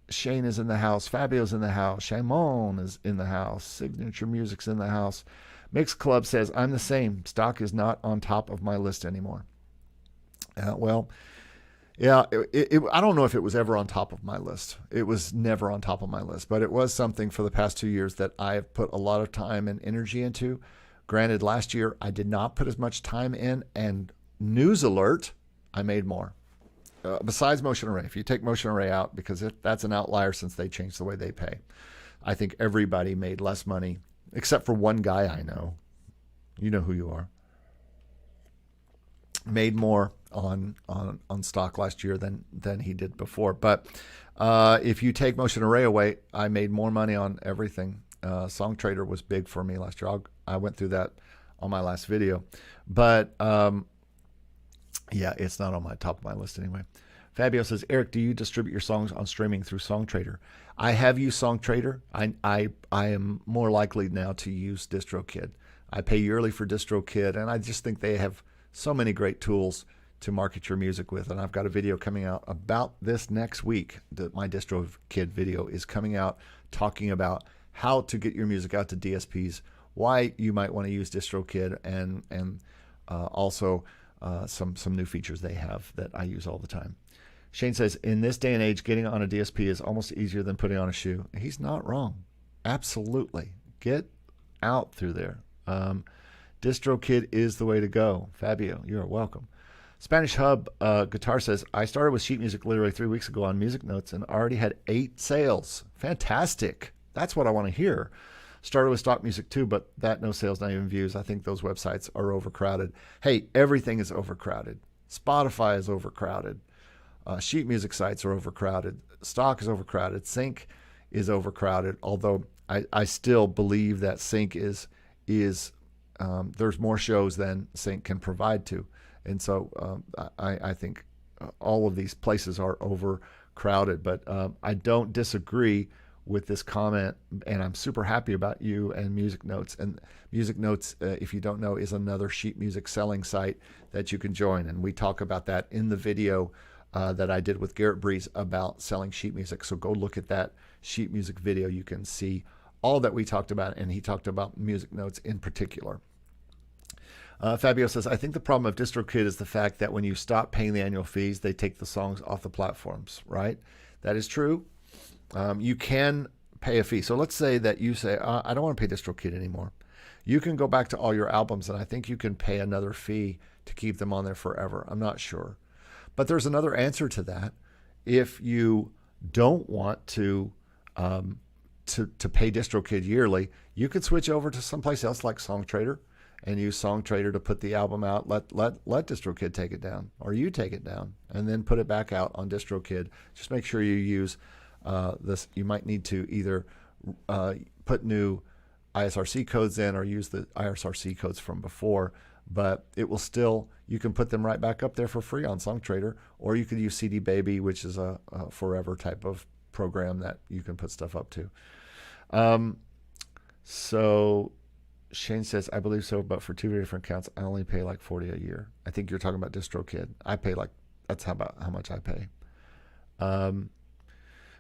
Shane is in the house. Fabio's in the house. Shamon is in the house. Signature Music's in the house. Mixed Club says, I'm the same. Stock is not on top of my list anymore. I don't know if it was ever on top of my list. It was never on top of my list, but it was something for the past 2 years that I have put a lot of time and energy into. Granted, last year I did not put as much time in, and news alert, I made more. Besides Motion Array, if you take Motion Array out, because that's an outlier since they changed the way they pay, I think everybody made less money, except for one guy I know. You know who you are. made more on stock last year than he did before. But if you take Motion Array away, I made more money on everything. SongTrader was big for me last year. I went through that on my last video, but yeah, it's not on my top of my list anyway. Fabio says, Eric, do you distribute your songs on streaming through SongTrader? I have used SongTrader. I am more likely now to use DistroKid. I pay yearly for DistroKid, and I just think they have so many great tools to market your music with. And I've got a video coming out about this next week. My DistroKid video is coming out talking about how to get your music out to DSPs, why you might want to use DistroKid, and also some new features they have that I use all the time. Shane says, in this day and age, getting on a DSP is almost easier than putting on a shoe. He's not wrong. Absolutely. Get out through there. DistroKid is the way to go. Fabio, you're welcome. Spanish Hub Guitar says, I started with sheet music literally 3 weeks ago on Music Notes and already had 8 sales. Fantastic. That's what I want to hear. Started with stock music too, but that no sales, not even views. I think those websites are overcrowded. Hey, everything is overcrowded. Spotify is overcrowded. Sheet music sites are overcrowded. Stock is overcrowded. Sync is overcrowded. Although I still believe that Sync is there's more shows than Sync can provide to, and so I think all of these places are overcrowded. But I don't disagree with this comment, and I'm super happy about you and Music Notes. And Music Notes, if you don't know, is another sheet music selling site that you can join, and we talk about that in the video that I did with Garrett Breeze about selling sheet music. So go look at that sheet music video. You can see all that we talked about, and he talked about Music Notes in particular. Fabio says, I think the problem of DistroKid is the fact that when you stop paying the annual fees, they take the songs off the platforms, right? That is true. You can pay a fee. So let's say that you say, I don't want to pay DistroKid anymore. You can go back to all your albums, and I think you can pay another fee to keep them on there forever. I'm not sure. But there's another answer to that. If you don't want to pay DistroKid yearly, you could switch over to someplace else like SongTrader and use SongTrader to put the album out. Let DistroKid take it down, or you take it down, and then put it back out on DistroKid. Just make sure you use this. You might need to either put new ISRC codes in or use the ISRC codes from before, but it will still, you can put them right back up there for free on SongTrader, or you could use CD Baby, which is a forever type of program that you can put stuff up to. So Shane says, I believe so, but for 2 different accounts, I only pay like $40 a year. I think you're talking about DistroKid. I pay like, that's how much I pay.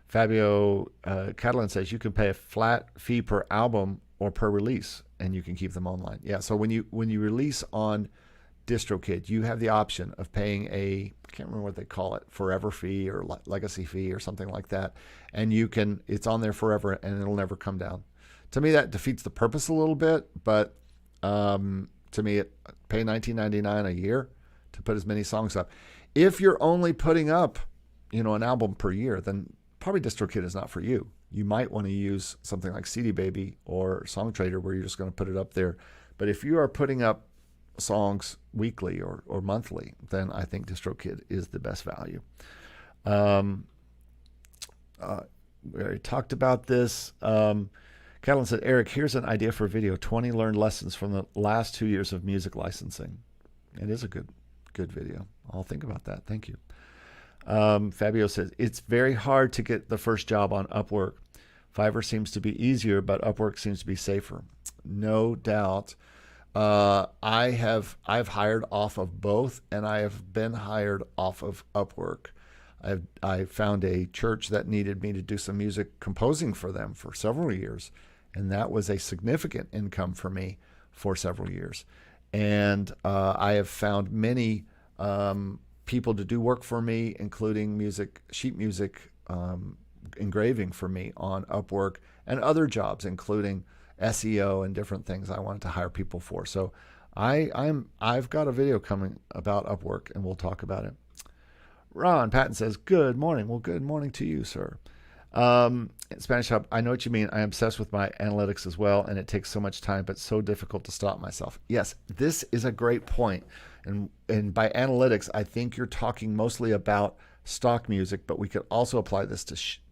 Fabio Catalan says you can pay a flat fee per album or per release, and you can keep them online. Yeah, so when you release on DistroKid, you have the option of paying I can't remember what they call it, forever fee or legacy fee or something like that, and it's on there forever and it'll never come down. To me, that defeats the purpose a little bit, but to me, pay $19.99 a year to put as many songs up. If you're only putting up, an album per year, then probably DistroKid is not for you. You might want to use something like CD Baby or SongTrader where you're just going to put it up there. But if you are putting up songs weekly or monthly, then I think DistroKid is the best value. We already talked about this. Catalan said, Eric, here's an idea for a video, 20 learned lessons from the last 2 years of music licensing. It is a good video. I'll think about that. Thank you. Fabio says, it's very hard to get the first job on Upwork. Fiverr seems to be easier, but Upwork seems to be safer. No doubt. I've hired off of both, and I have been hired off of Upwork. I found a church that needed me to do some music composing for them for several years, and that was a significant income for me for several years. And I have found many people to do work for me, including sheet music engraving for me on Upwork, and other jobs, including SEO and different things I wanted to hire people for. So I've got a video coming about Upwork, and we'll talk about it. Ron Patton says, good morning. Well, good morning to you, sir. Spanish Hub, I know what you mean. I am obsessed with my analytics as well, and it takes so much time, but so difficult to stop myself. Yes, this is a great point. And by analytics, I think you're talking mostly about stock music, but we could also apply this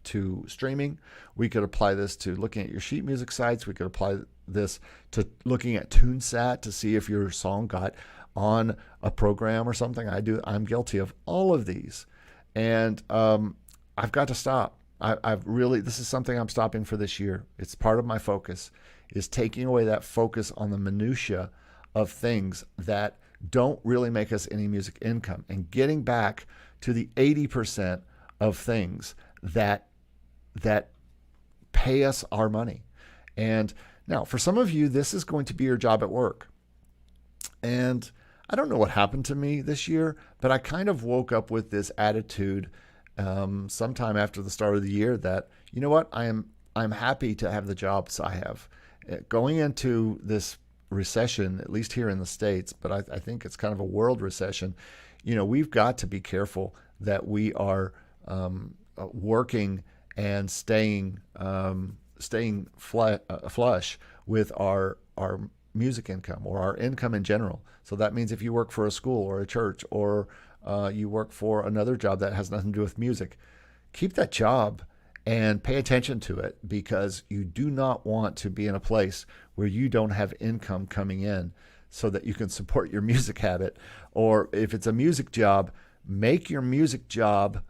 to streaming. We could apply this to looking at your sheet music sites. We could apply this to looking at TuneSat to see if your song got on a program or something. I'm guilty of all of these. And I've got to stop. This is something I'm stopping for this year. It's part of my focus, is taking away that focus on the minutia of things that don't really make us any music income and getting back to the 80% of things that pay us our money. And now for some of you, this is going to be your job at work. And I don't know what happened to me this year, but I kind of woke up with this attitude sometime after the start of the year that, you know what, I'm happy to have the jobs I have. Going into this recession, at least here in the States, but I think it's kind of a world recession, we've got to be careful that we are working and staying flush with our music income or our income in general. So that means if you work for a school or a church or you work for another job that has nothing to do with music, keep that job and pay attention to it, because you do not want to be in a place where you don't have income coming in so that you can support your music habit. Or if it's a music job, make your music job,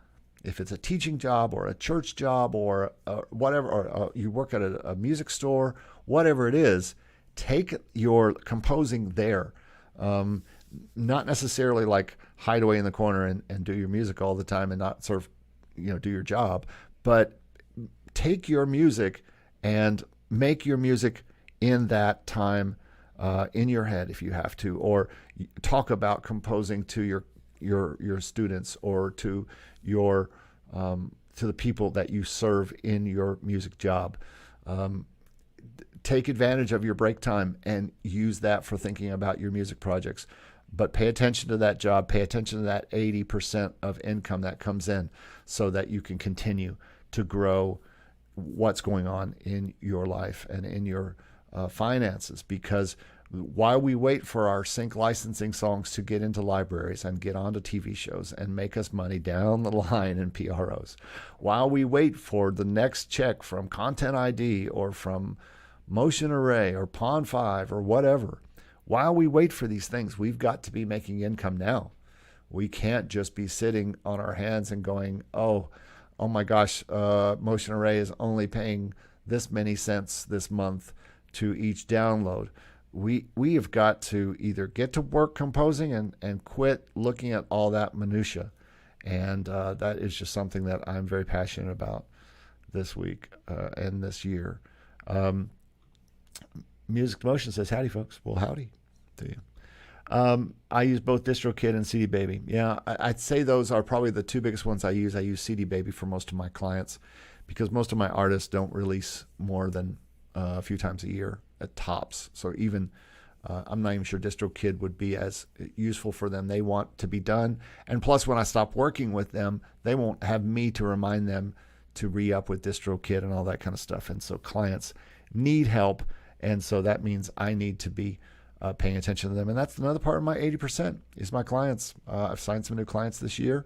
if it's a teaching job or a church job or whatever, or you work at a music store, whatever it is, take your composing there. Not necessarily like hide away in the corner and do your music all the time and not sort of, do your job, but take your music and make your music in that time, in your head if you have to, or talk about composing to your students or to your to the people that you serve in your music job. Take advantage of your break time and use that for thinking about your music projects. But pay attention to that job, pay attention to that 80% of income that comes in so that you can continue to grow what's going on in your life and in your finances. Because while we wait for our sync licensing songs to get into libraries and get onto TV shows and make us money down the line in PROs, while we wait for the next check from Content ID or from Motion Array or Pond5 or whatever, while we wait for these things, we've got to be making income now. We can't just be sitting on our hands and going, oh my gosh, Motion Array is only paying this many cents this month to each download. We have got to either get to work composing and quit looking at all that minutia. And that is just something that I'm very passionate about this week and this year. Music Motion says, howdy, folks. Well, howdy to you. I use both DistroKid and CD Baby. Yeah, I'd say those are probably the two biggest ones I use. I use CD Baby for most of my clients because most of my artists don't release more than a few times a year at tops. So even I'm not even sure DistroKid would be as useful for them. They want to be done. And plus, when I stop working with them, they won't have me to remind them to re-up with DistroKid and all that kind of stuff. And so clients need help. And so that means I need to be paying attention to them. And that's another part of my 80% is my clients. I've signed some new clients this year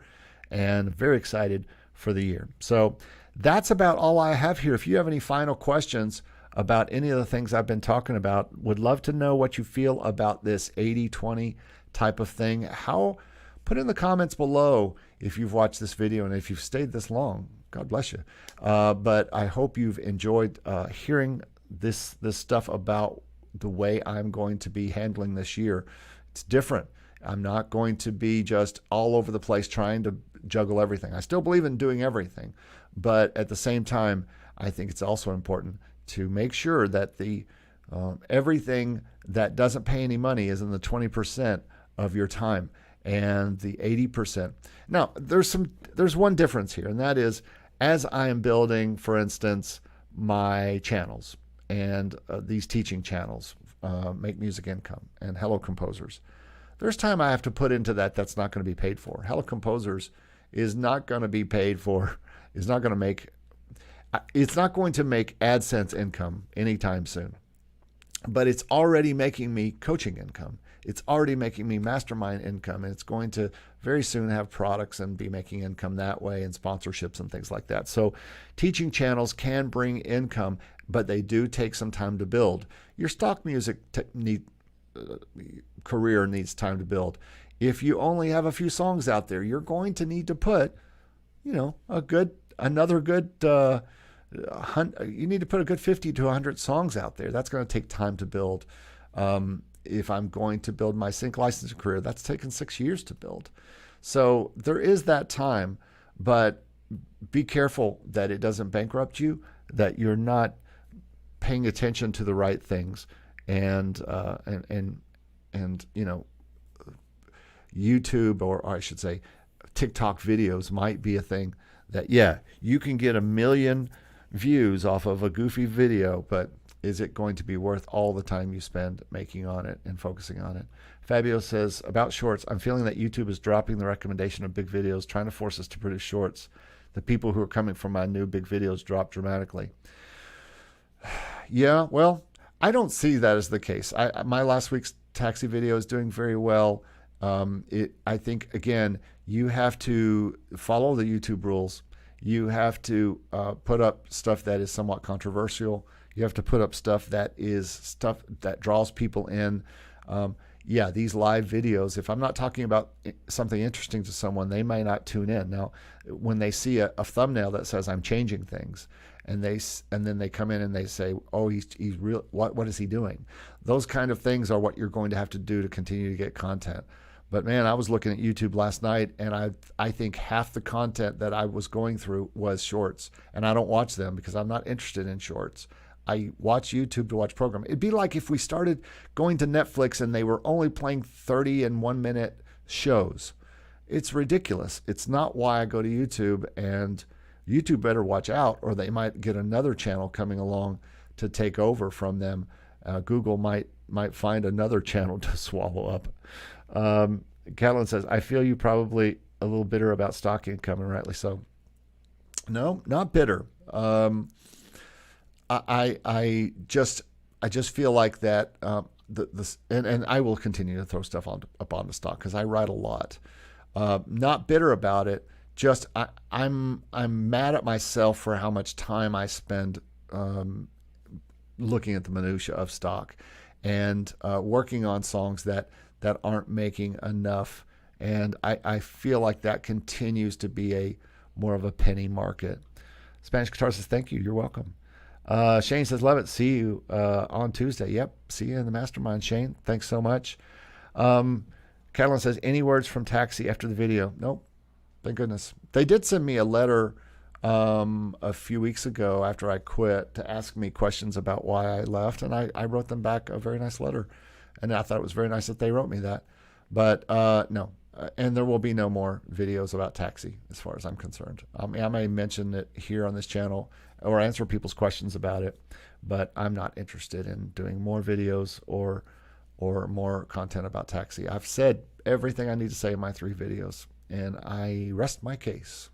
and very excited for the year. So that's about all I have here. If you have any final questions about any of the things I've been talking about, would love to know what you feel about this 80-20 type of thing. Put in the comments below if you've watched this video and if you've stayed this long. God bless you. But I hope you've enjoyed hearing this stuff about the way I'm going to be handling this year. It's different. I'm not going to be just all over the place trying to juggle everything. I still believe in doing everything, but at the same time, I think it's also important to make sure that the everything that doesn't pay any money is in the 20% of your time and the 80%. Now, there's one difference here, and that is as I am building, for instance, my channels and these teaching channels, Make Music Income and Hello Composers, there's time I have to put into that's not going to be paid for. Hello Composers is not going to be paid for, is not going to make. It's not going to make AdSense income anytime soon, but it's already making me coaching income. It's already making me mastermind income, and it's going to very soon have products and be making income that way, and sponsorships and things like that. So teaching channels can bring income, but they do take some time to build. Your stock music career needs time to build. If you only have a few songs out there, you're going to need to put, you need to put a good 50 to 100 songs out there. That's going to take time to build. If I'm going to build my sync licensing career, that's taken 6 years to build. So there is that time, but be careful that it doesn't bankrupt you, that you're not paying attention to the right things. And YouTube, or I should say TikTok videos might be a thing that, you can get 1 million views off of a goofy video, but is it going to be worth all the time you spend making on it and focusing on it? Fabio says, about shorts, I'm feeling that YouTube is dropping the recommendation of big videos, trying to force us to produce shorts. The people who are coming from my new big videos drop dramatically. Yeah, well, I don't see that as the case. My last week's taxi video is doing very well. I think, again, you have to follow the YouTube rules. You have to put up stuff that is somewhat controversial. You have to put up stuff that draws people in. These live videos, if I'm not talking about something interesting to someone, they may not tune in. Now, when they see a thumbnail that says I'm changing things, and then they come in and they say, oh, he's real. What is he doing? Those kind of things are what you're going to have to do to continue to get content. But man, I was looking at YouTube last night, and I think half the content that I was going through was shorts, and I don't watch them because I'm not interested in shorts. I watch YouTube to watch program. It'd be like if we started going to Netflix and they were only playing 30 and 1 minute shows. It's ridiculous. It's not why I go to YouTube, and YouTube better watch out, or they might get another channel coming along to take over from them. Google might find another channel to swallow up. Catalan says, I feel you probably a little bitter about stock income, and rightly so. No, not bitter. I just feel like that and I will continue to throw stuff up on the stock because I write a lot. Not bitter about it. Just I'm mad at myself for how much time I spend looking at the minutia of stock and working on songs that aren't making enough. And I feel like that continues to be more of a penny market. Spanish Guitar says, thank you. You're welcome. Shane says, love it. See you on Tuesday. Yep. See you in the mastermind, Shane. Thanks so much. Catalan says, any words from Taxi after the video? Nope. Thank goodness. They did send me a letter a few weeks ago after I quit to ask me questions about why I left, and I wrote them back a very nice letter, and I thought it was very nice that they wrote me that. But no, and there will be no more videos about Taxi as far as I'm concerned. I may mention it here on this channel or answer people's questions about it, but I'm not interested in doing more videos or more content about Taxi. I've said everything I need to say in my 3 videos, and I rest my case.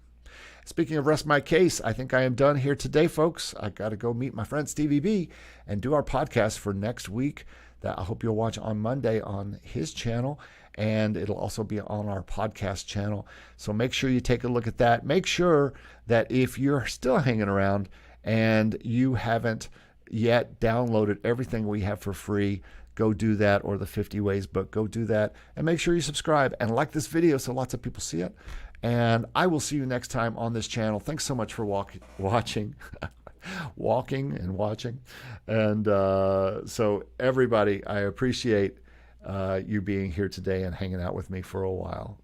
Speaking of rest my case, I think I am done here today, folks. I got to go meet my friend Stevie B and do our podcast for next week that I hope you'll watch on Monday on his channel, and it'll also be on our podcast channel. So make sure you take a look at that. Make sure that if you're still hanging around and you haven't yet downloaded everything we have for free, go do that, or the 50 Ways book, go do that. And make sure you subscribe and like this video so lots of people see it. And I will see you next time on this channel. Thanks so much for watching. Walking and watching. And so everybody, I appreciate you being here today and hanging out with me for a while.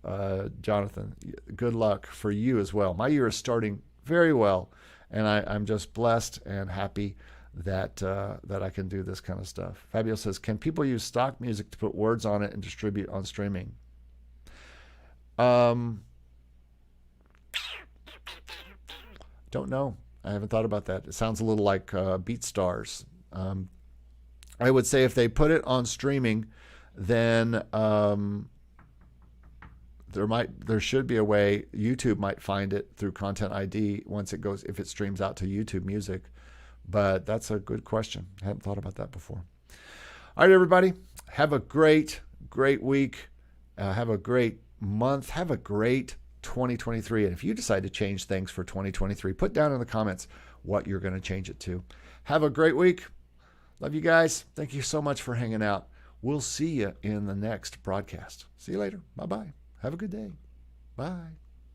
Jonathan, good luck for you as well. My year is starting very well, and I'm just blessed and happy that I can do this kind of stuff. Fabio says, can people use stock music to put words on it and distribute on streaming? Don't know. I haven't thought about that. It sounds a little like BeatStars. I would say if they put it on streaming, then there should be a way YouTube might find it through Content ID if it streams out to YouTube Music. But that's a good question. I hadn't thought about that before. All right, everybody, have a great week. Have a great month. Have a great 2023. And if you decide to change things for 2023, put down in the comments what you're going to change it to. Have a great week. Love you guys. Thank you so much for hanging out. We'll see you in the next broadcast. See you later. Bye-bye. Have a good day. Bye.